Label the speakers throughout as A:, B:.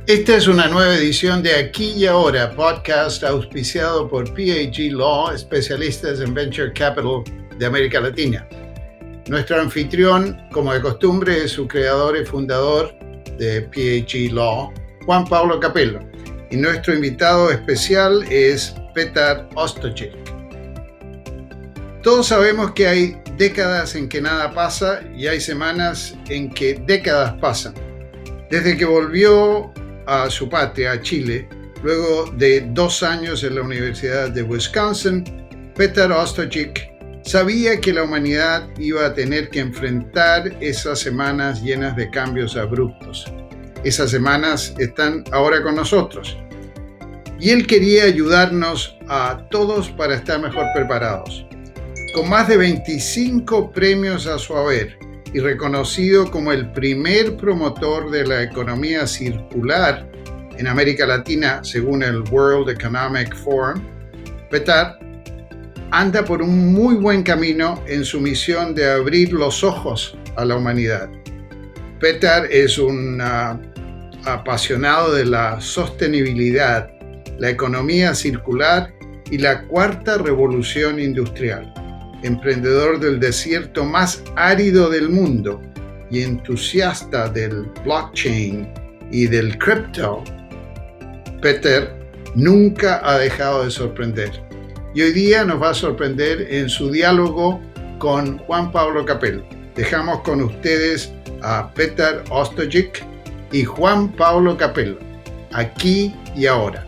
A: Esta es una nueva edición de Aquí y Ahora, podcast auspiciado por PAG Law, especialistas en Venture Capital de América Latina. Nuestro anfitrión, como de costumbre, es su creador y fundador de PAG Law, Juan Pablo Capello. Y nuestro invitado especial es Petar Ostojic. Todos sabemos que hay décadas en que nada pasa y hay semanas en que décadas pasan. Desde que volvió a su patria, a Chile, luego de 2 años en la Universidad de Wisconsin, Petar Ostojic sabía que la humanidad iba a tener que enfrentar esas semanas llenas de cambios abruptos. Esas semanas están ahora con nosotros. Y él quería ayudarnos a todos para estar mejor preparados. Con más de 25 premios a su haber y reconocido como el primer promotor de la economía circular en América Latina, según el World Economic Forum, Petar anda por un muy buen camino en su misión de abrir los ojos a la humanidad. Petar es un apasionado de la sostenibilidad, la economía circular y la cuarta revolución industrial. Emprendedor del desierto más árido del mundo y entusiasta del blockchain y del crypto, Petar nunca ha dejado de sorprender. Y hoy día nos va a sorprender en su diálogo con Juan Pablo Capello. Dejamos con ustedes a Petar Ostojic y Juan Pablo Capello, aquí y ahora.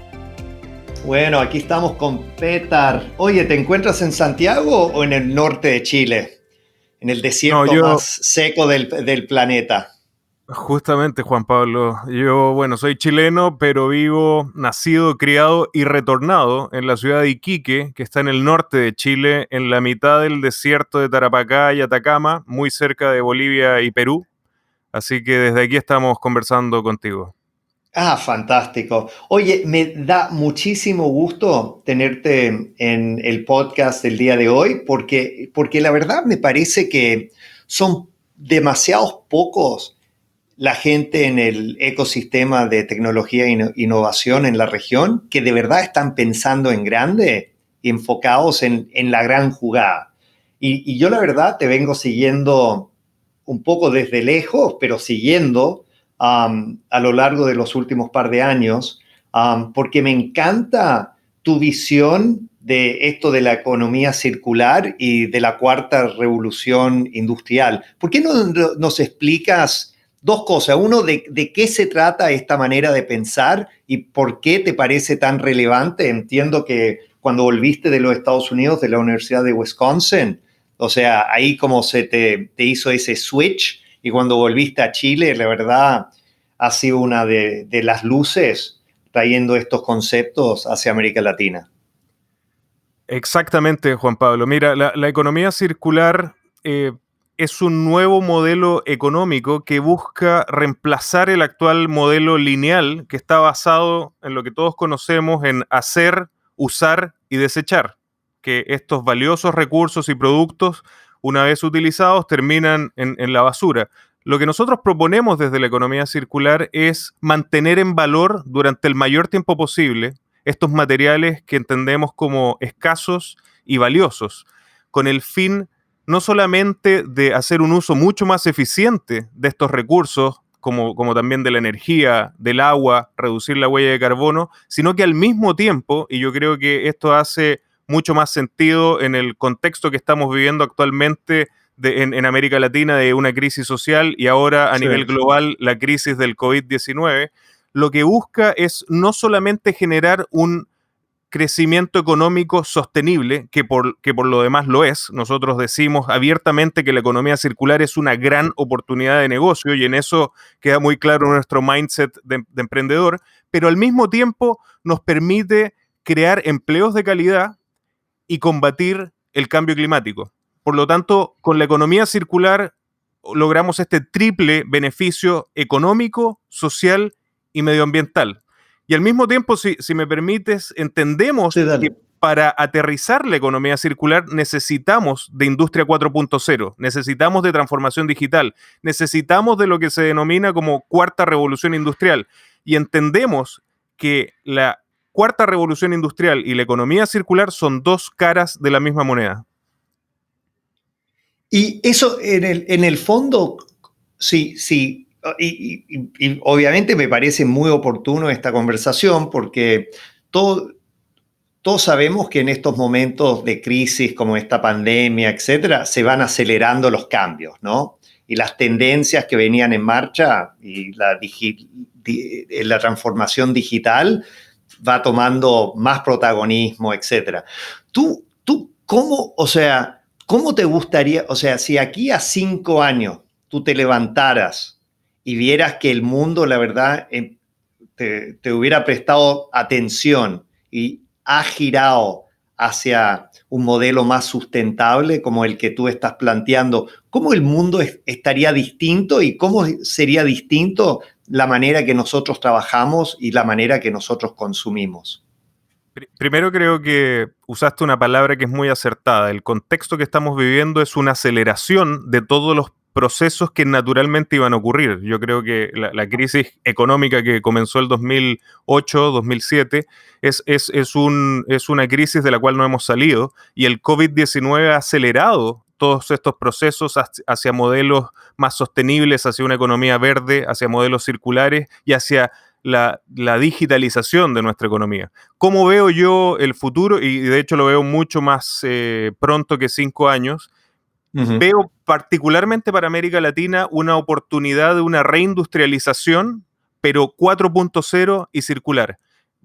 B: Bueno, aquí estamos con Petar. Oye, ¿te encuentras en Santiago o en el norte de Chile? En el desierto más seco del planeta.
C: Justamente, Juan Pablo. Yo, soy chileno, pero nacido, criado y retornado en la ciudad de Iquique, que está en el norte de Chile, en la mitad del desierto de Tarapacá y Atacama, muy cerca de Bolivia y Perú. Así que desde aquí estamos conversando contigo.
B: Ah, fantástico. Oye, me da muchísimo gusto tenerte en el podcast del día de hoy porque la verdad me parece que son demasiados pocos la gente en el ecosistema de tecnología e innovación en la región que de verdad están pensando en grande y enfocados en la gran jugada. Y yo la verdad te vengo siguiendo un poco desde lejos, pero siguiendo a lo largo de los últimos par de años, porque me encanta tu visión de esto de la economía circular y de la cuarta revolución industrial. ¿Por qué no nos explicas dos cosas? Uno, de qué se trata esta manera de pensar y por qué te parece tan relevante. Entiendo que cuando volviste de los Estados Unidos, de la Universidad de Wisconsin, o sea, ahí como se te hizo ese switch. Y cuando volviste a Chile, la verdad, ha sido una de las luces trayendo estos conceptos hacia América Latina.
C: Exactamente, Juan Pablo. Mira, la economía circular es un nuevo modelo económico que busca reemplazar el actual modelo lineal que está basado en lo que todos conocemos en hacer, usar y desechar. Que estos valiosos recursos y productos, una vez utilizados, terminan en la basura. Lo que nosotros proponemos desde la economía circular es mantener en valor durante el mayor tiempo posible estos materiales que entendemos como escasos y valiosos, con el fin no solamente de hacer un uso mucho más eficiente de estos recursos, como también de la energía, del agua, reducir la huella de carbono, sino que al mismo tiempo, y yo creo que esto hace mucho más sentido en el contexto que estamos viviendo actualmente en América Latina de una crisis social y ahora a nivel global la crisis del COVID-19, lo que busca es no solamente generar un crecimiento económico sostenible, que por lo demás lo es. Nosotros decimos abiertamente que la economía circular es una gran oportunidad de negocio y en eso queda muy claro nuestro mindset de emprendedor, pero al mismo tiempo nos permite crear empleos de calidad y combatir el cambio climático. Por lo tanto, con la economía circular logramos este triple beneficio económico, social y medioambiental. Y al mismo tiempo, si me permites, entendemos que para aterrizar la economía circular necesitamos de industria 4.0, necesitamos de transformación digital, necesitamos de lo que se denomina como cuarta revolución industrial. y entendemos que la cuarta revolución industrial y la economía circular son dos caras de la misma moneda.
B: Y eso en el fondo, sí, sí, y obviamente me parece muy oportuno esta conversación porque todos sabemos que en estos momentos de crisis como esta pandemia, etcétera, se van acelerando los cambios, ¿no? Y las tendencias que venían en marcha y la transformación digital va tomando más protagonismo, etcétera. ¿Tú cómo, o sea, cómo te gustaría, o sea, si aquí a 5 años tú te levantaras y vieras que el mundo, la verdad, te hubiera prestado atención y ha girado hacia un modelo más sustentable como el que tú estás planteando, ¿cómo el mundo estaría distinto y cómo sería distinto la manera que nosotros trabajamos y la manera que nosotros consumimos?
C: Primero creo que usaste una palabra que es muy acertada. El contexto que estamos viviendo es una aceleración de todos los procesos que naturalmente iban a ocurrir. Yo creo que la crisis económica que comenzó el 2008, 2007, es una crisis de la cual no hemos salido, y el COVID-19 ha acelerado todos estos procesos hacia modelos más sostenibles, hacia una economía verde, hacia modelos circulares y hacia la digitalización de nuestra economía. ¿Cómo veo yo el futuro? Y de hecho lo veo mucho más pronto que 5 años. Veo particularmente para América Latina una oportunidad de una reindustrialización, pero 4.0 y circular.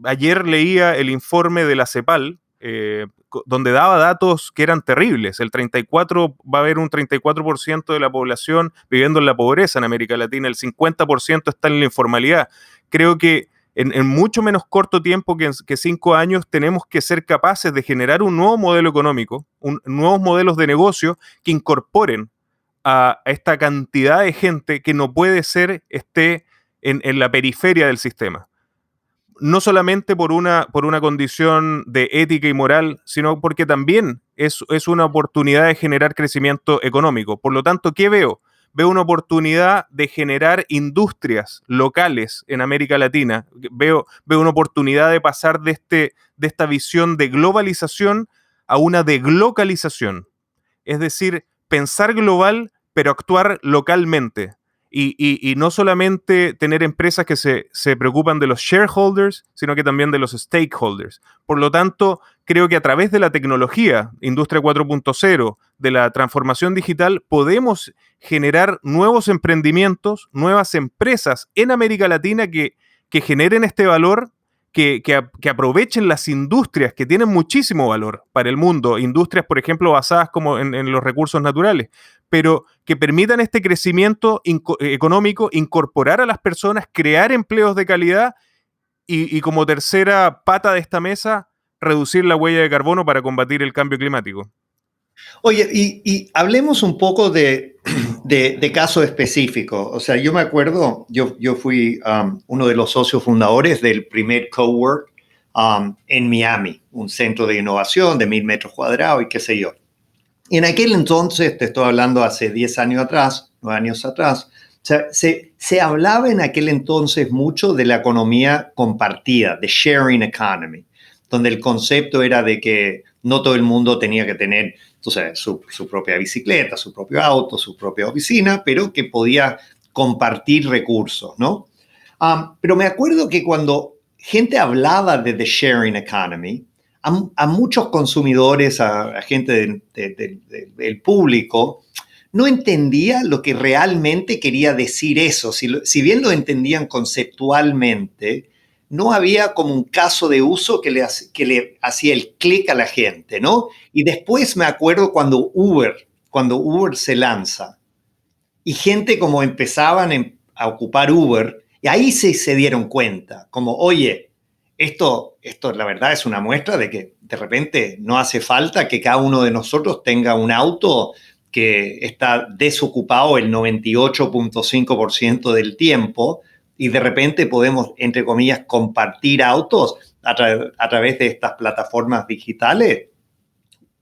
C: Ayer leía el informe de la CEPAL, donde daba datos que eran terribles. Va a haber un 34% de la población viviendo en la pobreza en América Latina, el 50% está en la informalidad. Creo que en mucho menos corto tiempo que 5 años tenemos que ser capaces de generar un nuevo modelo económico, nuevos modelos de negocio que incorporen a esta cantidad de gente que no puede esté en la periferia del sistema. No solamente por una condición de ética y moral, sino porque también es una oportunidad de generar crecimiento económico. Por lo tanto, ¿qué veo? Veo una oportunidad de generar industrias locales en América Latina. Veo una oportunidad de pasar de esta visión de globalización a una de glocalización. Es decir, pensar global, pero actuar localmente. Y no solamente tener empresas que se preocupan de los shareholders, sino que también de los stakeholders. Por lo tanto, creo que a través de la tecnología, Industria 4.0, de la transformación digital, podemos generar nuevos emprendimientos, nuevas empresas en América Latina que generen este valor, que aprovechen las industrias que tienen muchísimo valor para el mundo, industrias, por ejemplo, basadas como en los recursos naturales, pero que permitan este crecimiento económico, incorporar a las personas, crear empleos de calidad y como tercera pata de esta mesa, reducir la huella de carbono para combatir el cambio climático.
B: Oye, y hablemos un poco de casos específicos. O sea, yo me acuerdo, yo fui uno de los socios fundadores del primer Cowork en Miami, un centro de innovación de 1.000 metros cuadrados y qué sé yo. Y en aquel entonces, te estoy hablando hace 10 años atrás, 9 años atrás, o sea, se hablaba en aquel entonces mucho de la economía compartida, de sharing economy, donde el concepto era de que no todo el mundo tenía que tener, entonces, su propia bicicleta, su propio auto, su propia oficina, pero que podía compartir recursos, ¿no? Pero me acuerdo que cuando gente hablaba de the sharing economy, a muchos consumidores, a gente del público, no entendía lo que realmente quería decir eso. Si bien lo entendían conceptualmente, no había como un caso de uso que le hacía el clic a la gente, ¿no? Y después me acuerdo cuando Uber se lanza y gente como empezaban a ocupar Uber, y ahí se dieron cuenta, como, oye, esto la verdad es una muestra de que de repente no hace falta que cada uno de nosotros tenga un auto que está desocupado el 98.5% del tiempo y de repente podemos, entre comillas, compartir autos a través de estas plataformas digitales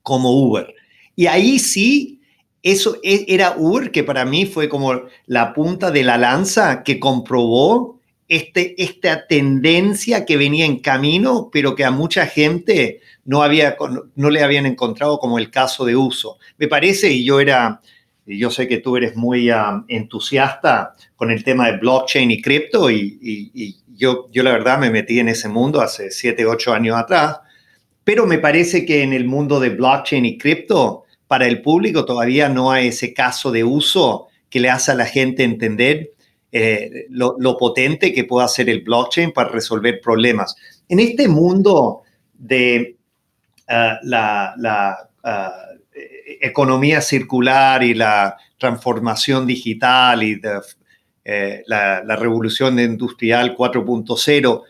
B: como Uber. Y ahí sí, eso era Uber que para mí fue como la punta de la lanza que comprobó esta tendencia que venía en camino, pero que a mucha gente no le habían encontrado como el caso de uso. Me parece, y yo sé que tú eres muy entusiasta con el tema de blockchain y cripto, y yo la verdad me metí en ese mundo hace 7, 8 años atrás, pero me parece que en el mundo de blockchain y cripto, para el público todavía no hay ese caso de uso que le hace a la gente entender lo potente que puede hacer el blockchain para resolver problemas. En este mundo de la economía circular y la transformación digital y la revolución industrial 4.0,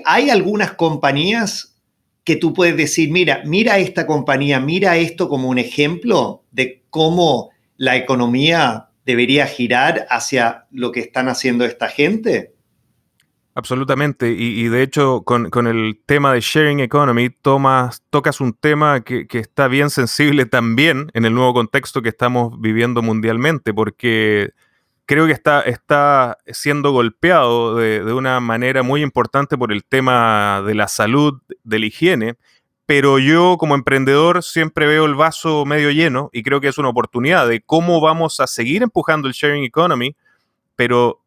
B: ¿hay algunas compañías que tú puedes decir, mira esta compañía, mira esto como un ejemplo de cómo la economía debería girar hacia lo que están haciendo esta gente?
C: Absolutamente, y de hecho con el tema de sharing economy tocas un tema que está bien sensible también en el nuevo contexto que estamos viviendo mundialmente, porque creo que está siendo golpeado de una manera muy importante por el tema de la salud, de la higiene, pero yo como emprendedor siempre veo el vaso medio lleno y creo que es una oportunidad de cómo vamos a seguir empujando el sharing economy, pero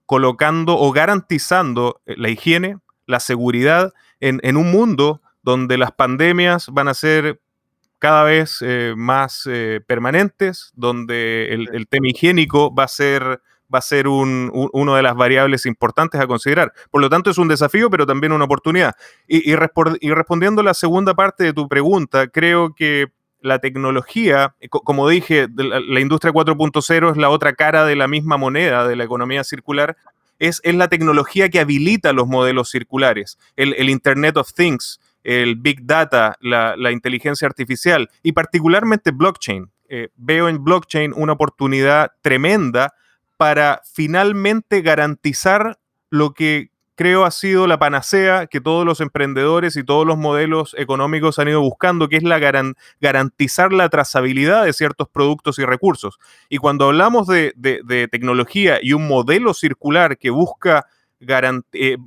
C: colocando o garantizando la higiene, la seguridad en un mundo donde las pandemias van a ser cada vez más permanentes, donde el tema higiénico va a ser una de las variables importantes a considerar. Por lo tanto, es un desafío, pero también una oportunidad. Y respondiendo a la segunda parte de tu pregunta, creo que la tecnología, como dije, la industria 4.0 es la otra cara de la misma moneda de la economía circular, es la tecnología que habilita los modelos circulares, el Internet of Things, el Big Data, la inteligencia artificial y particularmente blockchain. Veo en blockchain una oportunidad tremenda para finalmente garantizar lo que creo ha sido la panacea que todos los emprendedores y todos los modelos económicos han ido buscando, que es garantizar la trazabilidad de ciertos productos y recursos. Y cuando hablamos de tecnología y un modelo circular que busca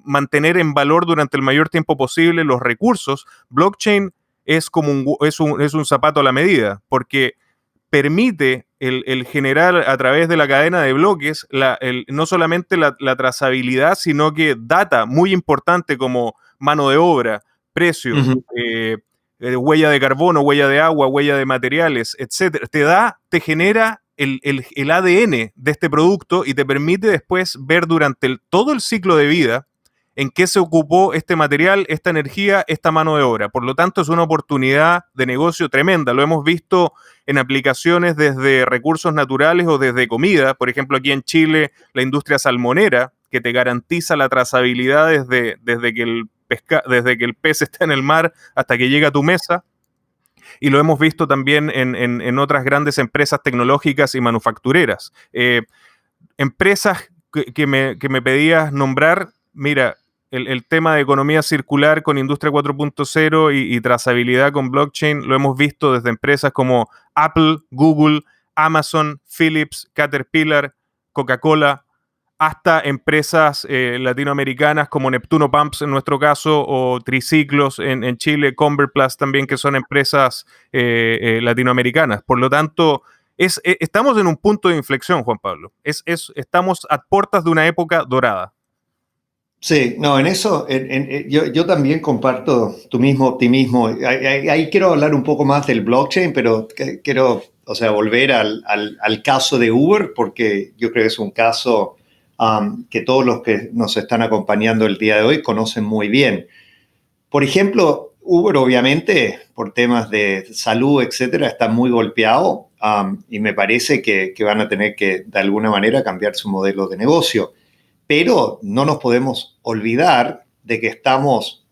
C: mantener en valor durante el mayor tiempo posible los recursos, blockchain es como es un zapato a la medida, porque permite el generar a través de la cadena de bloques no solamente la trazabilidad, sino que data muy importante como mano de obra, precio, huella de carbono, huella de agua, huella de materiales, etcétera. Te genera el ADN de este producto y te permite después ver durante todo el ciclo de vida en qué se ocupó este material, esta energía, esta mano de obra. Por lo tanto, es una oportunidad de negocio tremenda. Lo hemos visto en aplicaciones desde recursos naturales o desde comida. Por ejemplo, aquí en Chile, la industria salmonera, que te garantiza la trazabilidad desde que el pez está en el mar hasta que llega a tu mesa. Y lo hemos visto también en otras grandes empresas tecnológicas y manufactureras. Empresas que me pedías nombrar, mira, el tema de economía circular con industria 4.0 y trazabilidad con blockchain lo hemos visto desde empresas como Apple, Google, Amazon, Philips, Caterpillar, Coca-Cola, hasta empresas latinoamericanas como Neptuno Pumps en nuestro caso, o Triciclos en Chile, Converplast también, que son empresas latinoamericanas. Por lo tanto, estamos en un punto de inflexión, Juan Pablo. Estamos a puertas de una época dorada.
B: Sí, no, en eso yo también comparto tu mismo optimismo. Ahí quiero hablar un poco más del blockchain, pero quiero, volver al caso de Uber, porque yo creo que es un caso que todos los que nos están acompañando el día de hoy conocen muy bien. Por ejemplo, Uber obviamente por temas de salud, etcétera, está muy golpeado y me parece que van a tener que de alguna manera cambiar su modelo de negocio. Pero no nos podemos olvidar de que estamos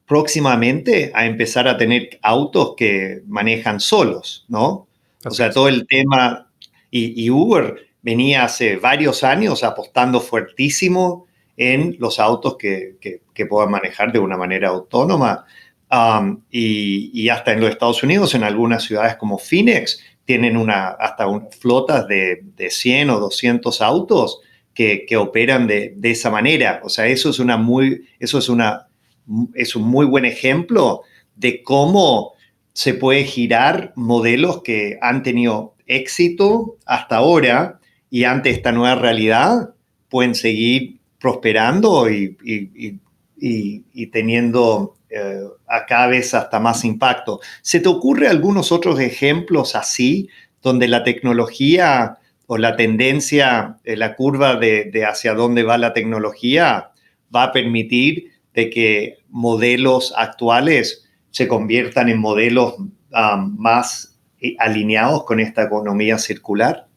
B: próximamente a empezar a tener autos que manejan solos, ¿no? O sea, todo el tema, y Uber venía hace varios años apostando fuertísimo en los autos que puedan manejar de una manera autónoma. Y hasta en los Estados Unidos, en algunas ciudades como Phoenix, tienen flotas de 100 o 200 autos que operan de esa manera. O sea, eso es un muy buen ejemplo de cómo se puede girar modelos que han tenido éxito hasta ahora y ante esta nueva realidad pueden seguir prosperando y teniendo a cada vez hasta más impacto. ¿Se te ocurre algunos otros ejemplos así, donde la tecnología o la tendencia, la curva de hacia dónde va la tecnología va a permitir de que modelos actuales se conviertan en modelos más alineados con esta economía circular?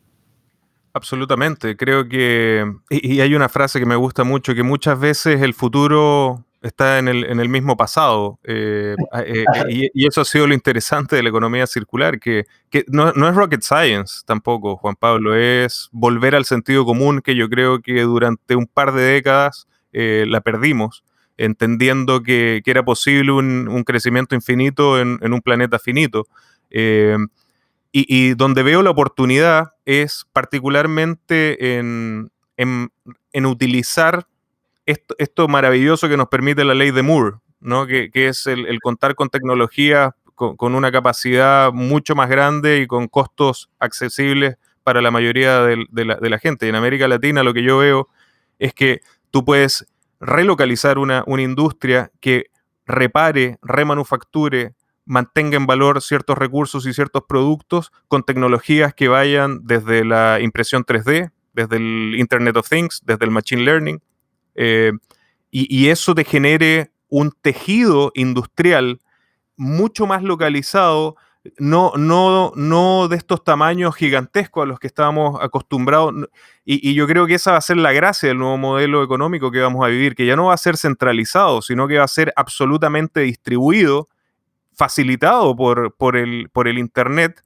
C: Absolutamente, creo que, y hay una frase que me gusta mucho, que muchas veces el futuro está en el mismo pasado, y eso ha sido lo interesante de la economía circular, que no es rocket science tampoco, Juan Pablo, es volver al sentido común que yo creo que durante un par de décadas la perdimos, entendiendo que era posible un crecimiento infinito en un planeta finito. Y donde veo la oportunidad es particularmente en utilizar esto maravilloso que nos permite la ley de Moore, ¿no? Que es el contar con tecnología con una capacidad mucho más grande y con costos accesibles para la mayoría de la gente. Y en América Latina lo que yo veo es que tú puedes relocalizar una industria que repare, remanufacture, mantenga en valor ciertos recursos y ciertos productos con tecnologías que vayan desde la impresión 3D, desde el Internet of Things, desde el Machine Learning, eh, y eso te genere un tejido industrial mucho más localizado, no de estos tamaños gigantescos a los que estábamos acostumbrados. Y yo creo que esa va a ser la gracia del nuevo modelo económico que vamos a vivir, que ya no va a ser centralizado, sino que va a ser absolutamente distribuido, facilitado por el Internet,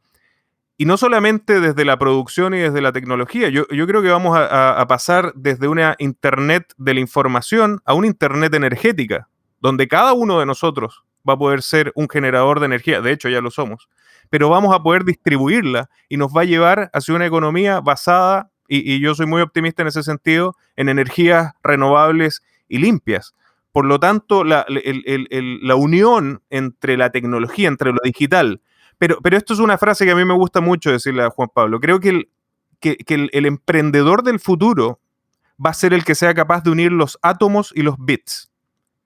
C: y no solamente desde la producción y desde la tecnología. Yo creo que vamos a pasar desde una Internet de la información a una Internet energética, donde cada uno de nosotros va a poder ser un generador de energía. De hecho, ya lo somos. Pero vamos a poder distribuirla y nos va a llevar hacia una economía basada, y yo soy muy optimista en ese sentido, en energías renovables y limpias. Por lo tanto, la unión entre la tecnología, entre lo digital, pero esto es una frase que a mí me gusta mucho decirle a Juan Pablo. Creo que el emprendedor del futuro va a ser el que sea capaz de unir los átomos y los bits.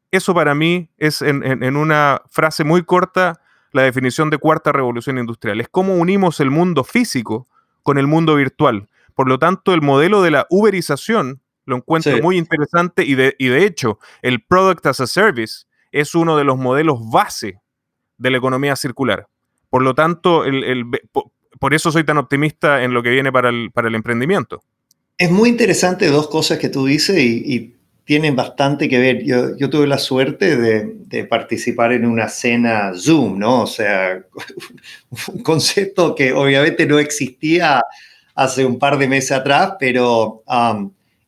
C: Eso para mí es, en una frase muy corta, la definición de cuarta revolución industrial. Es cómo unimos el mundo físico con el mundo virtual. Por lo tanto, el modelo de la uberización lo encuentro muy interesante, y de hecho, el Product as a Service es uno de los modelos base de la economía circular. Por lo tanto, por eso soy tan optimista en lo que viene para el emprendimiento.
B: Es muy interesante dos cosas que tú dices y tienen bastante que ver. Yo tuve la suerte de participar en una cena Zoom, ¿no? O sea, un concepto que obviamente no existía hace un par de meses atrás, pero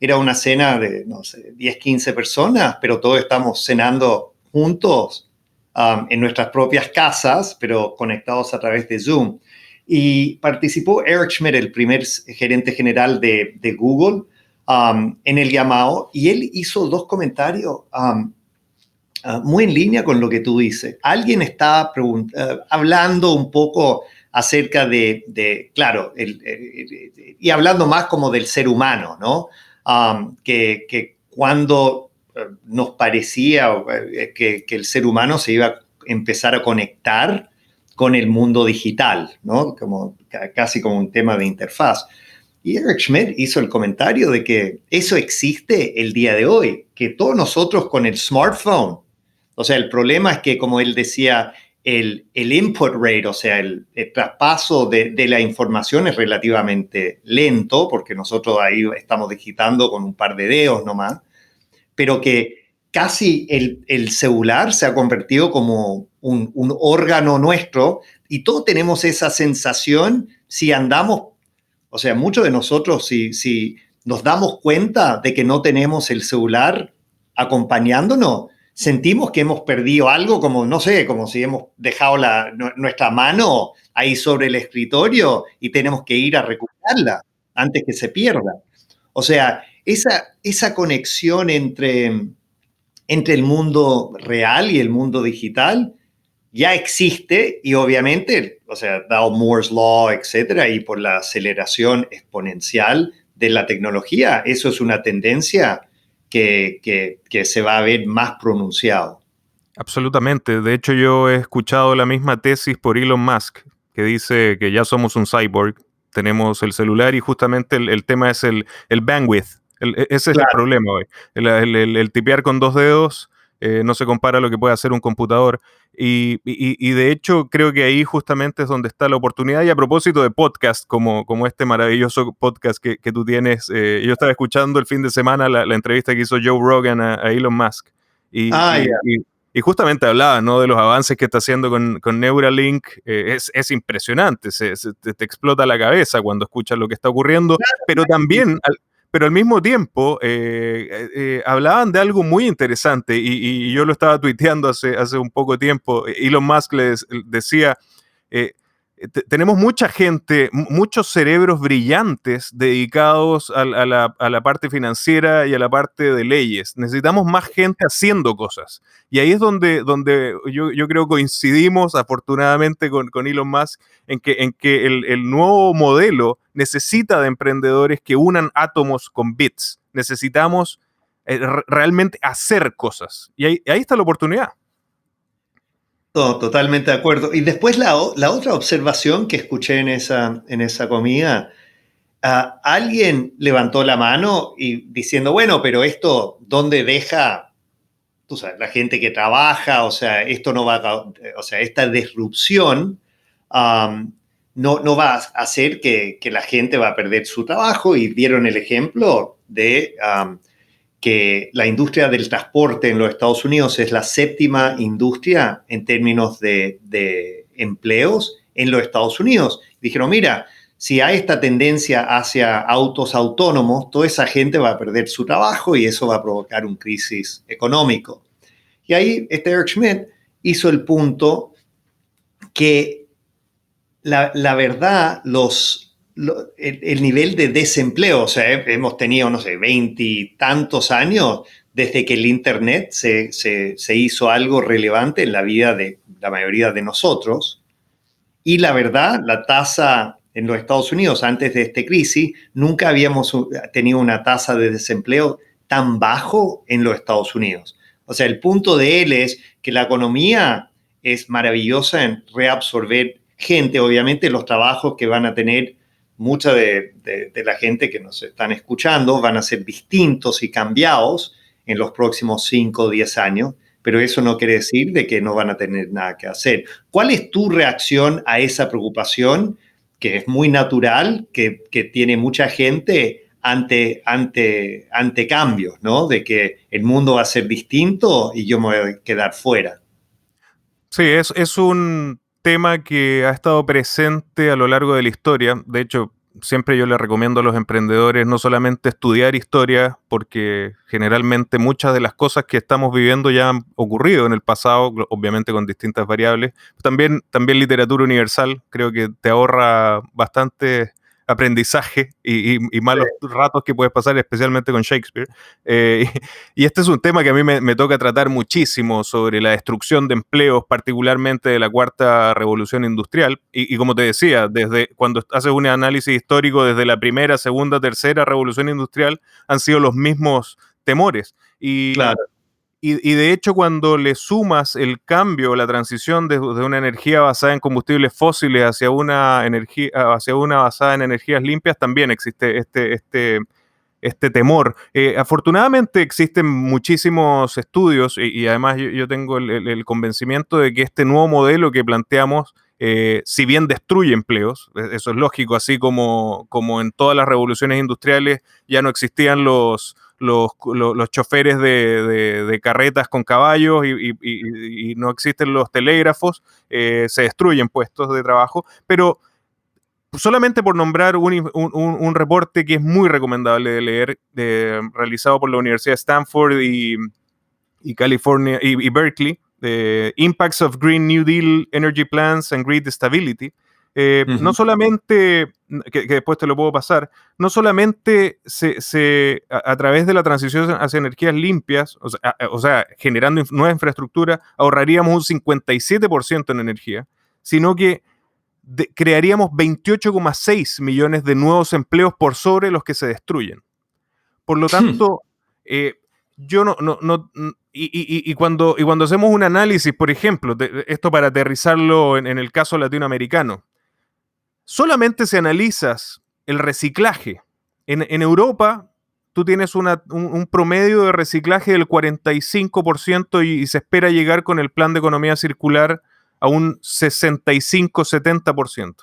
B: era una cena de, no sé, 10, 15 personas, pero todos estamos cenando juntos en nuestras propias casas, pero conectados a través de Zoom. Y participó Eric Schmidt, el primer gerente general de Google, en el llamado, y él hizo dos comentarios muy en línea con lo que tú dices. Alguien estaba hablando un poco acerca claro, y hablando más como del ser humano, ¿no? Que cuando nos parecía que el ser humano se iba a empezar a conectar con el mundo digital, ¿no? Casi como un tema de interfaz. Y Eric Schmidt hizo el comentario de que eso existe el día de hoy, que todos nosotros con el smartphone, o sea, el problema es que, como él decía, el input rate, o sea, el traspaso de la información es relativamente lento, porque nosotros ahí estamos digitando con un par de dedos nomás, pero que casi el celular se ha convertido como un órgano nuestro, y todos tenemos esa sensación si andamos, o sea, muchos de nosotros si nos damos cuenta de que no tenemos el celular acompañándonos, sentimos que hemos perdido algo, como, no sé, como si hemos dejado nuestra mano ahí sobre el escritorio y tenemos que ir a recuperarla antes que se pierda. O sea, esa conexión entre el mundo real y el mundo digital ya existe y obviamente, o sea, dado Moore's Law, etcétera, y por la aceleración exponencial de la tecnología, eso es una tendencia que se va a ver más pronunciado.
C: Absolutamente. De hecho, yo he escuchado la misma tesis por Elon Musk, que dice que ya somos un cyborg, tenemos el celular y justamente el tema es el bandwidth. Ese es el
B: Claro.
C: problema hoy. El tipear con 2 dedos no se compara a lo que puede hacer un computador. Y de hecho, creo que ahí justamente es donde está la oportunidad. Y a propósito de podcast, como este maravilloso podcast que tú tienes, yo estaba escuchando el fin de semana la entrevista que hizo Joe Rogan a Elon Musk. Y,
B: Ah,
C: y-
B: ya.
C: y- y justamente hablaba, ¿no?, de los avances que está haciendo con Neuralink. Es impresionante, te explota la cabeza cuando escuchas lo que está ocurriendo, pero también, pero al mismo tiempo, hablaban de algo muy interesante y yo lo estaba tuiteando hace un poco tiempo. Elon Musk les decía, eh, tenemos mucha gente, muchos cerebros brillantes dedicados a la parte financiera y a la parte de leyes. Necesitamos más gente haciendo cosas. Y ahí es donde yo creo coincidimos afortunadamente con Elon Musk en que el nuevo modelo necesita de emprendedores que unan átomos con bits. Necesitamos realmente hacer cosas. Y ahí está la oportunidad.
B: Totalmente de acuerdo. Y después la otra observación que escuché en esa comida, alguien levantó la mano y diciendo, bueno, pero esto, ¿dónde deja, tú sabes, la gente que trabaja? O sea, esto no va o sea, esta disrupción no va a hacer que la gente va a perder su trabajo, y dieron el ejemplo de que la industria del transporte en los Estados Unidos es la séptima industria en términos de empleos en los Estados Unidos. Dijeron, mira, si hay esta tendencia hacia autos autónomos, toda esa gente va a perder su trabajo y eso va a provocar una crisis económico. Y ahí Eric Schmidt hizo el punto que la verdad, el nivel de desempleo, o sea, hemos tenido, no sé, 20 y tantos años desde que el Internet se hizo algo relevante en la vida de la mayoría de nosotros. Y la verdad, la tasa en los Estados Unidos antes de esta crisis, nunca habíamos tenido una tasa de desempleo tan bajo en los Estados Unidos. O sea, el punto de él es que la economía es maravillosa en reabsorber gente. Obviamente los trabajos que van a tener mucha de la gente que nos están escuchando van a ser distintos y cambiados en los próximos 5 o 10 años, pero eso no quiere decir de que no van a tener nada que hacer. ¿Cuál es tu reacción a esa preocupación, que es muy natural, que tiene mucha gente ante cambios, ¿no? De que el mundo va a ser distinto y yo me voy a quedar fuera.
C: Sí, es un tema que ha estado presente a lo largo de la historia. De hecho, siempre yo le recomiendo a los emprendedores no solamente estudiar historia, porque generalmente muchas de las cosas que estamos viviendo ya han ocurrido en el pasado, obviamente con distintas variables. También literatura universal, creo que te ahorra bastante aprendizaje y malos ratos que puedes pasar, especialmente con Shakespeare. Y este es un tema que a mí me toca tratar muchísimo, sobre la destrucción de empleos, particularmente de la cuarta revolución industrial. Y como te decía, desde cuando haces un análisis histórico, desde la primera, segunda, tercera revolución industrial, han sido los mismos temores.
B: Claro.
C: Y de hecho, cuando le sumas el cambio, la transición de una energía basada en combustibles fósiles hacia una basada en energías limpias, también existe este temor. Afortunadamente existen muchísimos estudios y además yo tengo el convencimiento de que este nuevo modelo que planteamos, si bien destruye empleos, eso es lógico, así como en todas las revoluciones industriales ya no existían los choferes de carretas con caballos y no existen los telégrafos, se destruyen puestos de trabajo, pero solamente por nombrar un reporte que es muy recomendable de leer, realizado por la Universidad de Stanford y California y Berkeley, de Impacts of Green New Deal Energy Plans and Grid Stability. No solamente, que después te lo puedo pasar, no solamente a través de la transición hacia energías limpias, o sea generando nueva infraestructura, ahorraríamos un 57% en energía, sino que crearíamos 28,6 millones de nuevos empleos por sobre los que se destruyen. Por lo tanto, yo y cuando hacemos un análisis, por ejemplo, esto para aterrizarlo en el caso latinoamericano, solamente si analizas el reciclaje, en Europa tú tienes un promedio de reciclaje del 45% y se espera llegar con el plan de economía circular a un 65-70%.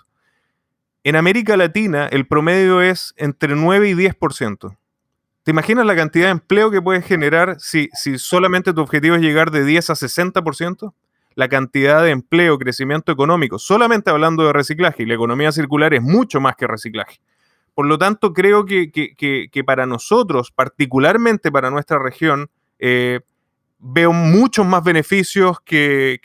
C: En América Latina el promedio es entre 9 y 10%. ¿Te imaginas la cantidad de empleo que puedes generar si solamente tu objetivo es llegar de 10 a 60%? La cantidad de empleo, crecimiento económico, solamente hablando de reciclaje, y la economía circular es mucho más que reciclaje. Por lo tanto, creo que para nosotros, particularmente para nuestra región, veo muchos más beneficios que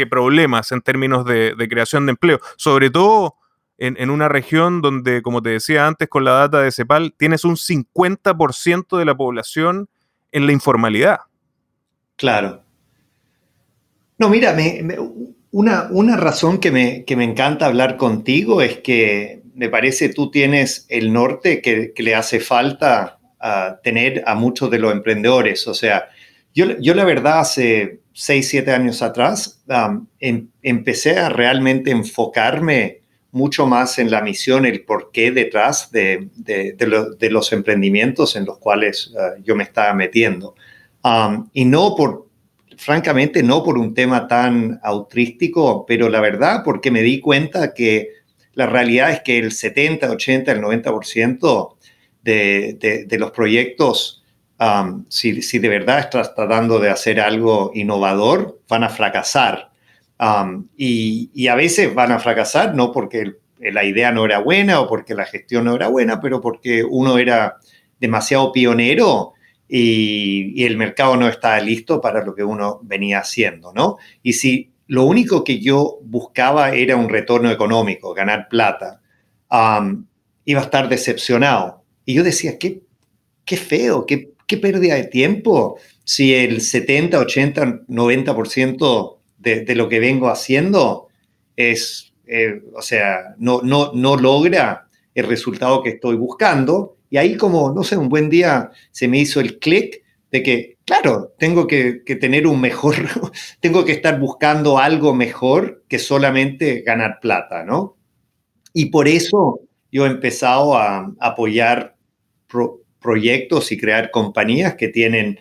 C: problemas en términos de creación de empleo, sobre todo en una región donde, como te decía antes, con la data de CEPAL, tienes un 50% de la población en la informalidad.
B: Claro. No, mira, una razón que me encanta hablar contigo es que me parece tú tienes el norte que le hace falta tener a muchos de los emprendedores. O sea, yo la verdad hace 6, 7 años atrás empecé a realmente enfocarme mucho más en la misión, el porqué detrás de los emprendimientos en los cuales yo me estaba metiendo. Y francamente, no por un tema tan altruístico, pero la verdad porque me di cuenta que la realidad es que el 70, 80, el 90% de los proyectos, si de verdad estás tratando de hacer algo innovador, van a fracasar. Y a veces van a fracasar no porque la idea no era buena o porque la gestión no era buena, pero porque uno era demasiado pionero y el mercado no estaba listo para lo que uno venía haciendo, ¿no? Y si lo único que yo buscaba era un retorno económico, ganar plata, iba a estar decepcionado. Y yo decía, qué feo, qué pérdida de tiempo si el 70, 80, 90% de lo que vengo haciendo es, o sea, no logra el resultado que estoy buscando. Y ahí como, no sé, un buen día se me hizo el clic de que, claro, tengo que tener un mejor, tengo que estar buscando algo mejor que solamente ganar plata, ¿no? Y por eso yo he empezado a apoyar proyectos y crear compañías que tienen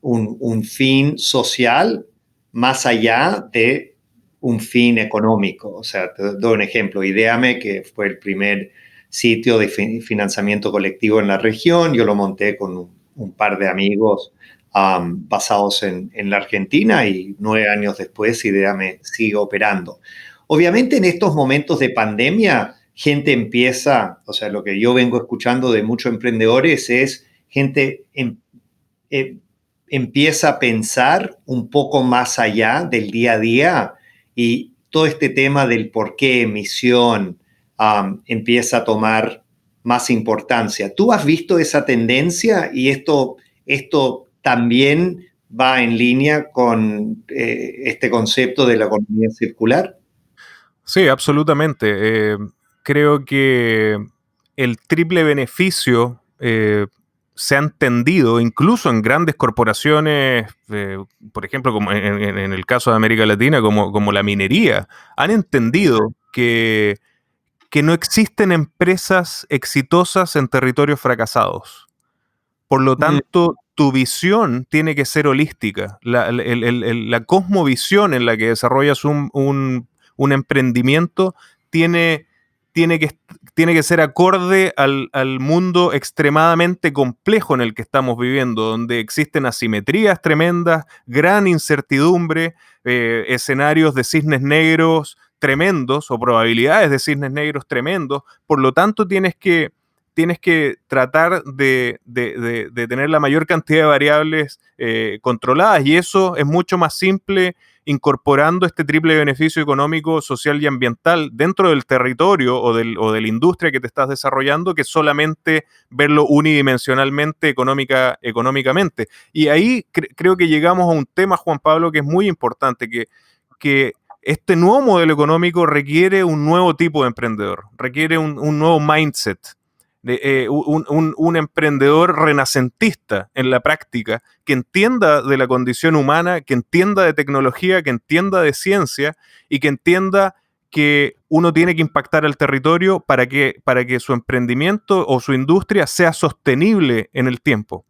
B: un fin social más allá de un fin económico. O sea, te doy un ejemplo. Ideame, que fue el primer sitio de financiamiento colectivo en la región. Yo lo monté con un par de amigos basados en la Argentina y 9 años después Ideame sigue operando. Obviamente en estos momentos de pandemia, gente empieza, o sea, lo que yo vengo escuchando de muchos emprendedores es gente empieza a pensar un poco más allá del día a día y todo este tema del por qué, misión, empieza a tomar más importancia. ¿Tú has visto esa tendencia y esto también va en línea con este concepto de la economía circular?
C: Sí, absolutamente. Creo que el triple beneficio se ha entendido incluso en grandes corporaciones, por ejemplo, como en el caso de América Latina, como la minería, han entendido que no existen empresas exitosas en territorios fracasados. Por lo tanto, tu visión tiene que ser holística. La cosmovisión en la que desarrollas un emprendimiento tiene que ser acorde al mundo extremadamente complejo en el que estamos viviendo, donde existen asimetrías tremendas, gran incertidumbre, escenarios de cisnes negros tremendos o probabilidades de cisnes negros tremendos. Por lo tanto, tienes que tratar de tener la mayor cantidad de variables controladas, y eso es mucho más simple incorporando este triple beneficio económico, social y ambiental dentro del territorio o de la industria que te estás desarrollando, que solamente verlo unidimensionalmente económicamente. Y ahí creo que llegamos a un tema, Juan Pablo, que es muy importante, que este nuevo modelo económico requiere un nuevo tipo de emprendedor, requiere un nuevo mindset, un emprendedor renacentista en la práctica, que entienda de la condición humana, que entienda de tecnología, que entienda de ciencia y que entienda que uno tiene que impactar al territorio para que su emprendimiento o su industria sea sostenible en el tiempo.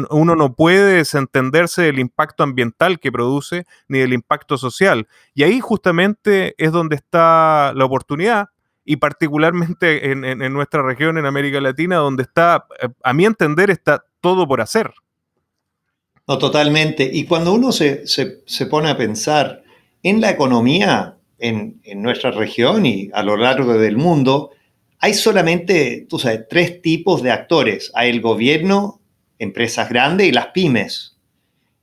C: Uno no puede desentenderse del impacto ambiental que produce ni del impacto social. Y ahí justamente es donde está la oportunidad, y particularmente en nuestra región, en América Latina, donde está, a mi entender, está todo por hacer.
B: No, totalmente. Y cuando uno se pone a pensar en la economía en nuestra región y a lo largo del mundo, hay solamente, tú sabes, tres tipos de actores. Hay el gobierno, empresas grandes y las pymes.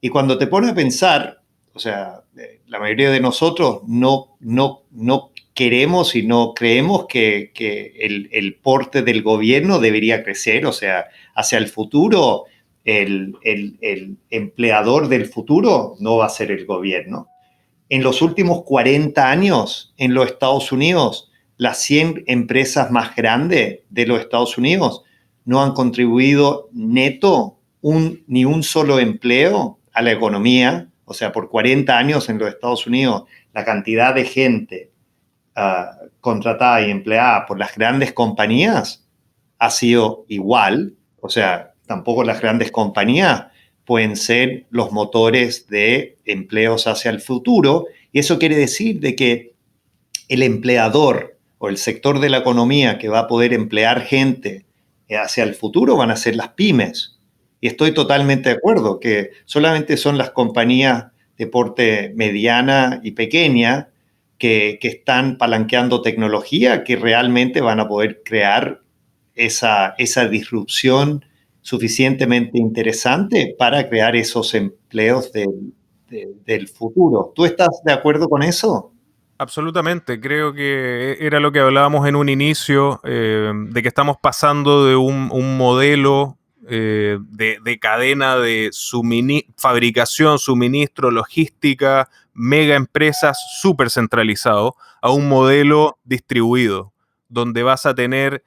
B: Y cuando te pones a pensar, o sea, la mayoría de nosotros no queremos y no creemos que el porte del gobierno debería crecer, o sea, hacia el futuro el empleador del futuro no va a ser el gobierno. En los últimos 40 años en los Estados Unidos, las 100 empresas más grandes de los Estados Unidos no han contribuido neto ni un solo empleo a la economía. O sea, por 40 años en los Estados Unidos, la cantidad de gente contratada y empleada por las grandes compañías ha sido igual. O sea, tampoco las grandes compañías pueden ser los motores de empleos hacia el futuro. Y eso quiere decir de que el empleador o el sector de la economía que va a poder emplear gente hacia el futuro van a ser las pymes. Y estoy totalmente de acuerdo que solamente son las compañías de porte mediana y pequeña que están palanqueando tecnología que realmente van a poder crear esa disrupción suficientemente interesante para crear esos empleos del futuro. ¿Tú estás de acuerdo con eso?
C: Absolutamente, creo que era lo que hablábamos en un inicio, de que estamos pasando de un modelo de cadena de fabricación, suministro, logística, mega empresas súper centralizado, a un modelo distribuido, donde vas a tener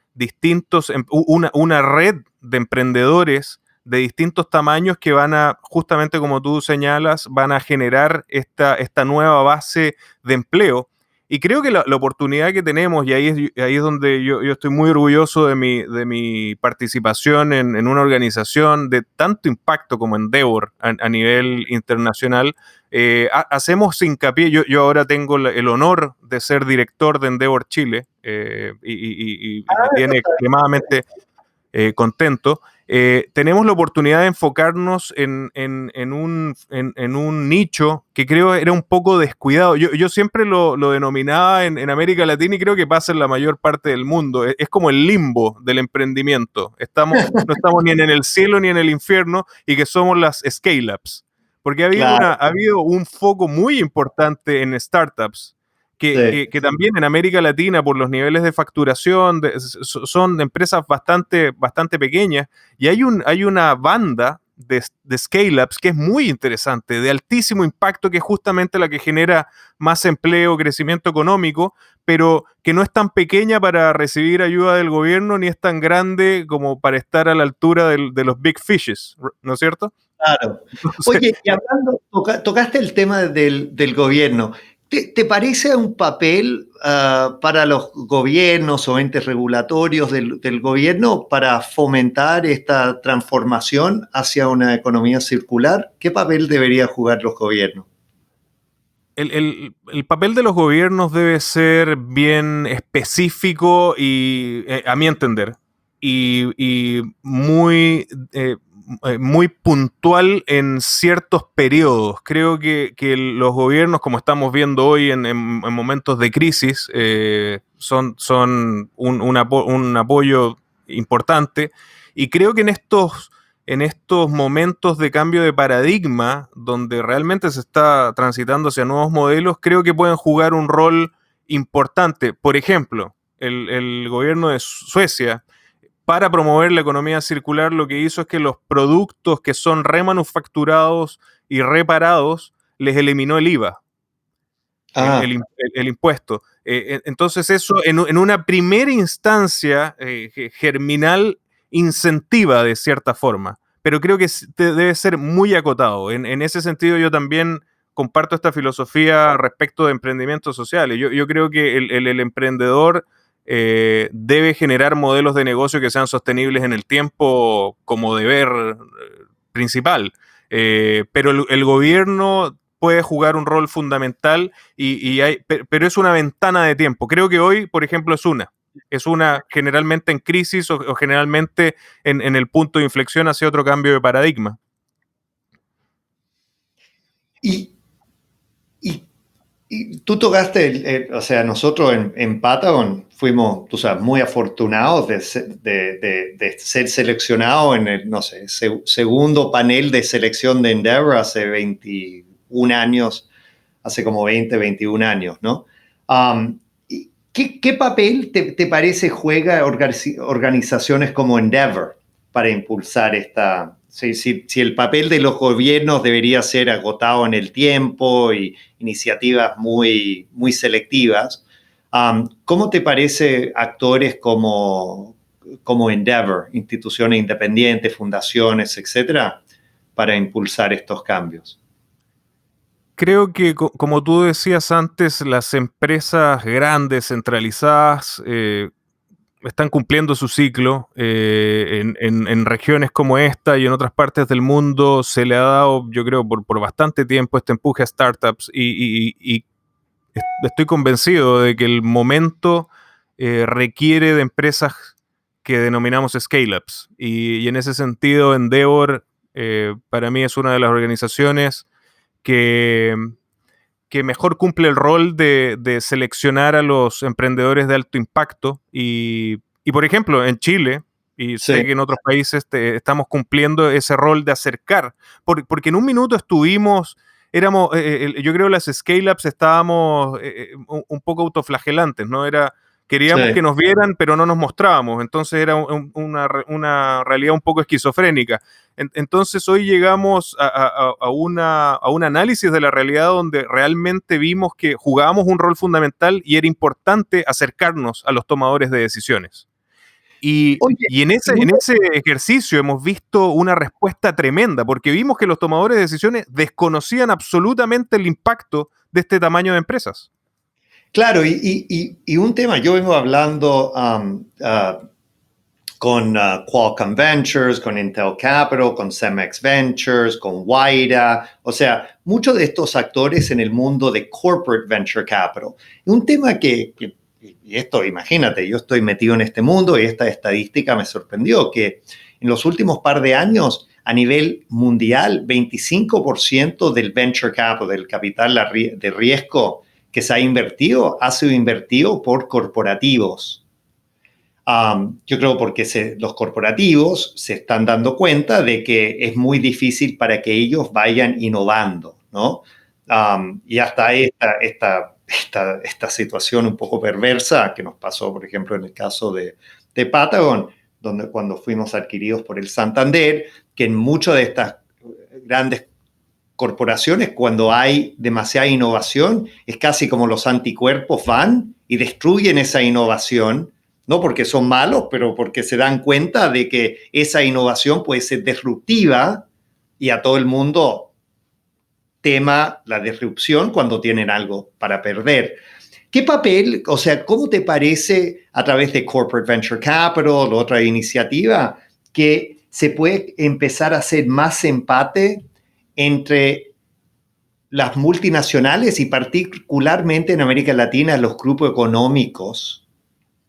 C: una red de emprendedores de distintos tamaños que van a, justamente como tú señalas, van a generar esta nueva base de empleo. Y creo que la oportunidad que tenemos, y ahí es donde yo estoy muy orgulloso de mi participación en una organización de tanto impacto como Endeavor a nivel internacional, hacemos hincapié. Yo ahora tengo el honor de ser director de Endeavor Chile, y me tiene extremadamente contento. Tenemos la oportunidad de enfocarnos en un nicho que creo era un poco descuidado. Yo siempre lo denominaba en América Latina, y creo que pasa en la mayor parte del mundo. Es como el limbo del emprendimiento. No estamos ni en el cielo ni en el infierno, y que somos las scale-ups. Porque ha habido un foco muy importante en startups, que también en América Latina, por los niveles de facturación, son empresas bastante pequeñas, y hay una banda de scale-ups que es muy interesante, de altísimo impacto, que es justamente la que genera más empleo, crecimiento económico, pero que no es tan pequeña para recibir ayuda del gobierno, ni es tan grande como para estar a la altura de los big fishes, ¿no es cierto?
B: Claro. Oye, y hablando, tocaste el tema del gobierno. ¿Te parece un papel para los gobiernos o entes regulatorios del gobierno para fomentar esta transformación hacia una economía circular? ¿Qué papel deberían jugar los gobiernos?
C: El papel de los gobiernos debe ser bien específico y, a mi entender, y muy puntual en ciertos periodos. Creo que los gobiernos, como estamos viendo hoy en momentos de crisis, son un apoyo importante, y creo que en en estos momentos de cambio de paradigma, donde realmente se está transitando hacia nuevos modelos, creo que pueden jugar un rol importante. Por ejemplo, el gobierno de Suecia, para promover la economía circular, lo que hizo es que los productos que son remanufacturados y reparados, les eliminó el IVA,
B: Ah,
C: el impuesto. Entonces eso en una primera instancia germinal incentiva de cierta forma, pero creo que debe ser muy acotado. En ese sentido yo también comparto esta filosofía respecto de emprendimientos sociales. Yo creo que el emprendedor debe generar modelos de negocio que sean sostenibles en el tiempo como deber principal. Pero el gobierno puede jugar un rol fundamental, pero es una ventana de tiempo. Creo que hoy, por ejemplo, es una generalmente en crisis o generalmente en el punto de inflexión hacia otro cambio de paradigma.
B: y, y, y tú tocaste, o sea, nosotros en Patagon fuimos, tú sabes, muy afortunados de ser seleccionados en el, no sé, segundo panel de selección de Endeavor hace 21 años, hace como 20, 21 años, ¿no? ¿Qué papel te parece juega organizaciones como Endeavor para impulsar esta? Si el papel de los gobiernos debería ser agotado en el tiempo y iniciativas muy, muy selectivas, ¿cómo te parece actores como Endeavor, instituciones independientes, fundaciones, etcétera, para impulsar estos cambios?
C: Creo que, como tú decías antes, las empresas grandes, centralizadas, están cumpliendo su ciclo. En regiones como esta y en otras partes del mundo se le ha dado, yo creo, por bastante tiempo este empuje a startups y estoy convencido de que el momento requiere de empresas que denominamos scale-ups. Y en ese sentido, Endeavor para mí es una de las organizaciones que, que mejor cumple el rol de seleccionar a los emprendedores de alto impacto. Y por ejemplo, en Chile, y sé
B: Sí.
C: que en otros países estamos cumpliendo ese rol de acercar, porque en un minuto estuvimos, yo creo las scale-ups estábamos un poco autoflagelantes, ¿no? Queríamos
B: Sí.
C: que nos vieran, pero no nos mostrábamos, entonces era una realidad un poco esquizofrénica. Entonces hoy llegamos a un análisis de la realidad donde realmente vimos que jugábamos un rol fundamental y era importante acercarnos a los tomadores de decisiones.
B: Oye,
C: Y en ese ejercicio hemos visto una respuesta tremenda, porque vimos que los tomadores de decisiones desconocían absolutamente el impacto de este tamaño de empresas.
B: claro, y un tema, yo vengo hablando con Qualcomm Ventures, con Intel Capital, con Cemex Ventures, con Guaira, o sea, muchos de estos actores en el mundo de corporate venture capital. Un tema y esto, imagínate, yo estoy metido en este mundo y esta estadística me sorprendió, que en los últimos par de años, a nivel mundial, 25% del venture capital, del capital de riesgo que se ha sido invertido por corporativos. Yo creo porque los corporativos se están dando cuenta de que es muy difícil para que ellos vayan innovando, ¿no? Y hasta esta situación un poco perversa que nos pasó, por ejemplo, en el caso de Patagon, donde cuando fuimos adquiridos por el Santander, que en muchas de estas grandes corporaciones, cuando hay demasiada innovación, es casi como los anticuerpos van y destruyen esa innovación, no porque son malos, pero porque se dan cuenta de que esa innovación puede ser disruptiva y a todo el mundo tema la disrupción cuando tienen algo para perder. ¿Qué papel, o sea, cómo te parece a través de Corporate Venture Capital o otra iniciativa que se puede empezar a hacer más empate entre las multinacionales y particularmente en América Latina los grupos económicos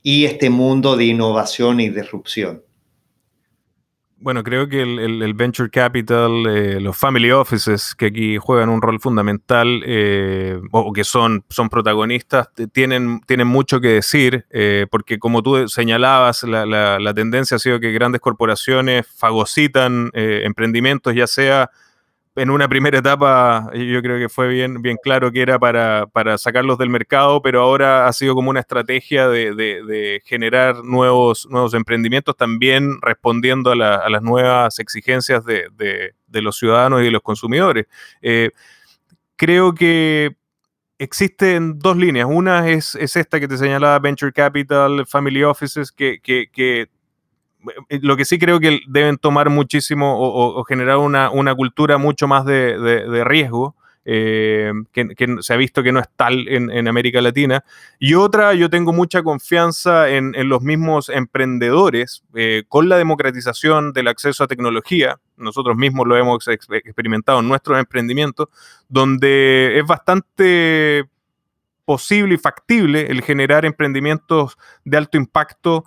B: y este mundo de innovación y disrupción?
C: Bueno, creo que el venture capital, los family offices, que aquí juegan un rol fundamental, o que son protagonistas, tienen mucho que decir, porque como tú señalabas, la tendencia ha sido que grandes corporaciones fagocitan emprendimientos, ya sea en una primera etapa. Yo creo que fue bien claro que era para sacarlos del mercado, pero ahora ha sido como una estrategia de generar nuevos emprendimientos, también respondiendo a las nuevas exigencias de los ciudadanos y de los consumidores. Creo que existen dos líneas. Una es esta que te señalaba, Venture Capital, Family Offices, que lo que sí creo que deben tomar muchísimo o generar una cultura mucho más de riesgo, que se ha visto que no es tal en América Latina. Y otra, yo tengo mucha confianza en los mismos emprendedores, con la democratización del acceso a tecnología. Nosotros mismos lo hemos experimentado en nuestros emprendimientos, donde es bastante posible y factible el generar emprendimientos de alto impacto,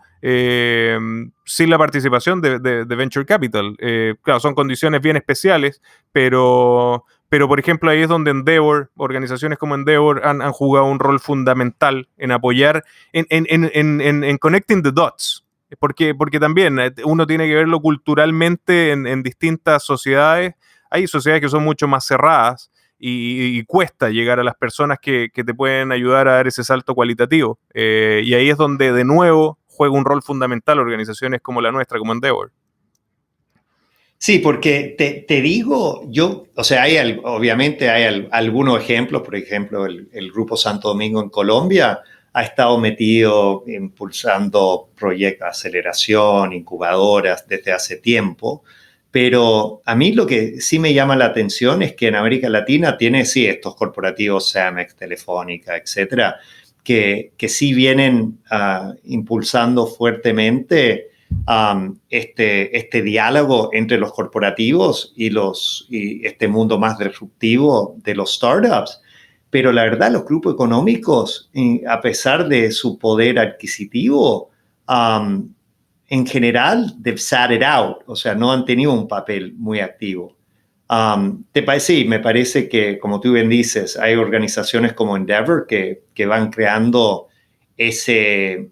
C: sin la participación de Venture Capital. Claro, son condiciones bien especiales, pero por ejemplo ahí es donde Endeavor, organizaciones como Endeavor han jugado un rol fundamental en apoyar, en connecting the dots. Porque también uno tiene que verlo culturalmente en distintas sociedades. Hay sociedades que son mucho más cerradas, y cuesta llegar a las personas que te pueden ayudar a dar ese salto cualitativo. Y ahí es donde de nuevo juega un rol fundamental organizaciones como la nuestra, como Endeavor.
B: Sí, porque te digo, o sea, obviamente hay algunos ejemplos. Por ejemplo, el Grupo Santo Domingo en Colombia ha estado metido impulsando proyectos de aceleración, incubadoras desde hace tiempo. Pero a mí lo que sí me llama la atención es que en América Latina tiene, sí, estos corporativos, Cemex, Telefónica, etcétera, que sí vienen impulsando fuertemente este diálogo entre los corporativos y este mundo más disruptivo de los startups. Pero la verdad, los grupos económicos, a pesar de su poder adquisitivo, en general, they've sat it out, o sea, no han tenido un papel muy activo. Sí, me parece que, como tú bien dices, hay organizaciones como Endeavor que van creando ese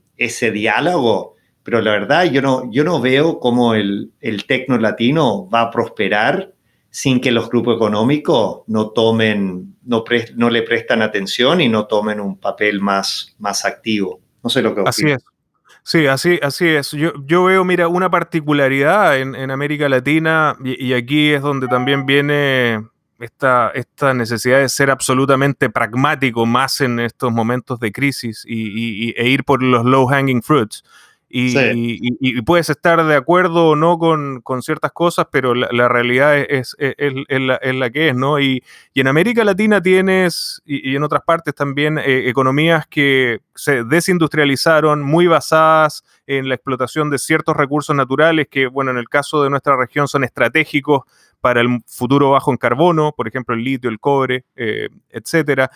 B: diálogo, pero la verdad yo no veo cómo el tecno latino va a prosperar sin que los grupos económicos no le prestan atención y no tomen un papel más activo. No sé lo que opinas.
C: Así es. Sí, así es. Yo veo, mira, una particularidad en América Latina, y aquí es donde también viene esta necesidad de ser absolutamente pragmático, más en estos momentos de crisis, e ir por los low-hanging fruits.
B: Sí.
C: Y puedes estar de acuerdo o no con ciertas cosas, pero la realidad es la que es, ¿no? Y en América Latina tienes, y en otras partes también, economías que se desindustrializaron, muy basadas en la explotación de ciertos recursos naturales que, bueno, en el caso de nuestra región son estratégicos para el futuro bajo en carbono, por ejemplo, el litio, el cobre, etcétera.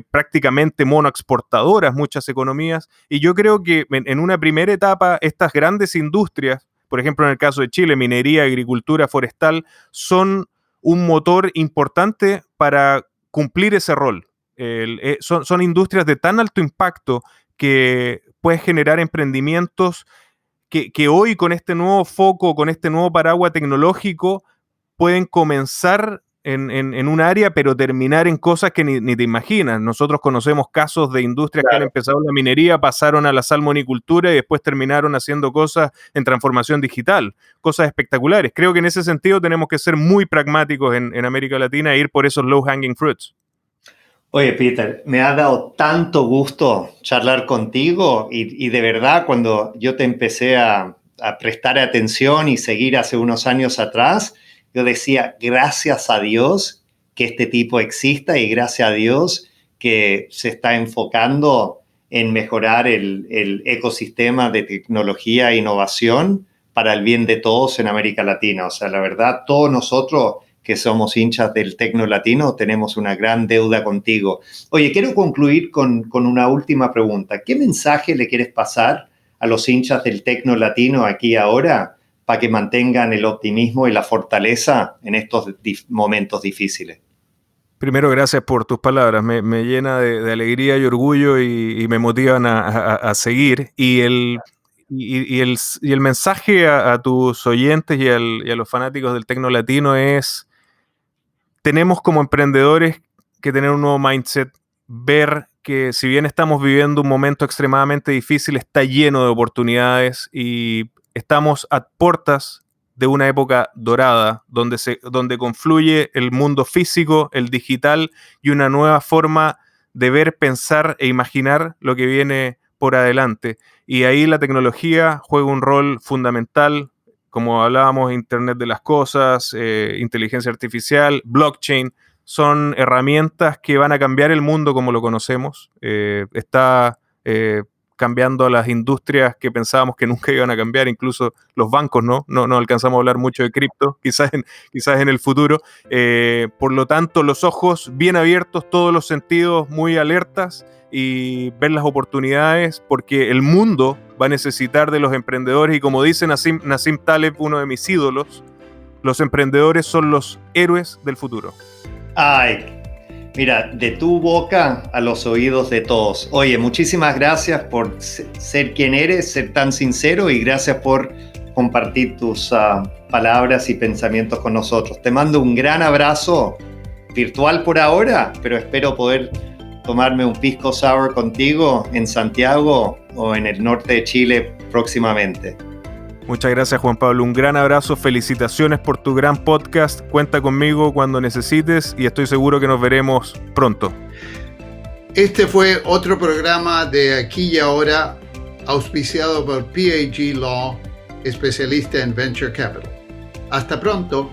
C: Prácticamente monoexportadoras muchas economías. Y yo creo que en una primera etapa estas grandes industrias, por ejemplo, en el caso de Chile, minería, agricultura, forestal, son un motor importante para cumplir ese rol. Son industrias de tan alto impacto que puedes generar emprendimientos que hoy, con este nuevo foco, con este nuevo paraguas tecnológico, pueden comenzar en un área, pero terminar en cosas que ni te imaginas. Nosotros conocemos casos de industrias que han empezado en la minería, pasaron a la salmonicultura y después terminaron haciendo cosas en transformación digital, cosas espectaculares. Creo que en ese sentido tenemos que ser muy pragmáticos en América Latina e ir por esos low-hanging fruits.
B: Oye, Peter, me ha dado tanto gusto charlar contigo y de verdad, cuando yo te empecé a prestar atención y seguir hace unos años atrás, yo decía, gracias a Dios que este tipo exista y gracias a Dios que se está enfocando en mejorar el ecosistema de tecnología e innovación para el bien de todos en América Latina. O sea, la verdad, todos nosotros que somos hinchas del tecno latino, tenemos una gran deuda contigo. Oye, quiero concluir con una última pregunta. ¿Qué mensaje le quieres pasar a los hinchas del tecno latino aquí ahora para que mantengan el optimismo y la fortaleza en estos momentos difíciles.
C: Primero, gracias por tus palabras. Me llena de alegría y orgullo y me motivan a seguir. Y el mensaje a tus oyentes y a los fanáticos del Tecno Latino es: tenemos como emprendedores que tener un nuevo mindset, ver que si bien estamos viviendo un momento extremadamente difícil, está lleno de oportunidades y estamos a puertas de una época dorada donde confluye el mundo físico, el digital y una nueva forma de ver, pensar e imaginar lo que viene por adelante. Y ahí la tecnología juega un rol fundamental, como hablábamos, Internet de las Cosas, inteligencia artificial, blockchain, son herramientas que van a cambiar el mundo como lo conocemos. Está cambiando a las industrias que pensábamos que nunca iban a cambiar, incluso los bancos, ¿no? No alcanzamos a hablar mucho de cripto, quizás en el futuro. Por lo tanto, los ojos bien abiertos, todos los sentidos muy alertas y ver las oportunidades, porque el mundo va a necesitar de los emprendedores y como dice Nassim Taleb, uno de mis ídolos, los emprendedores son los héroes del futuro.
B: Ay, mira, de tu boca a los oídos de todos. Oye, muchísimas gracias por ser quien eres, ser tan sincero y gracias por compartir tus palabras y pensamientos con nosotros. Te mando un gran abrazo virtual por ahora, pero espero poder tomarme un pisco sour contigo en Santiago o en el norte de Chile próximamente.
C: Muchas gracias, Juan Pablo. Un gran abrazo, felicitaciones por tu gran podcast. Cuenta conmigo cuando necesites y estoy seguro que nos veremos pronto.
A: Este fue otro programa de Aquí y Ahora, auspiciado por PAG Law, especialista en Venture Capital. Hasta pronto.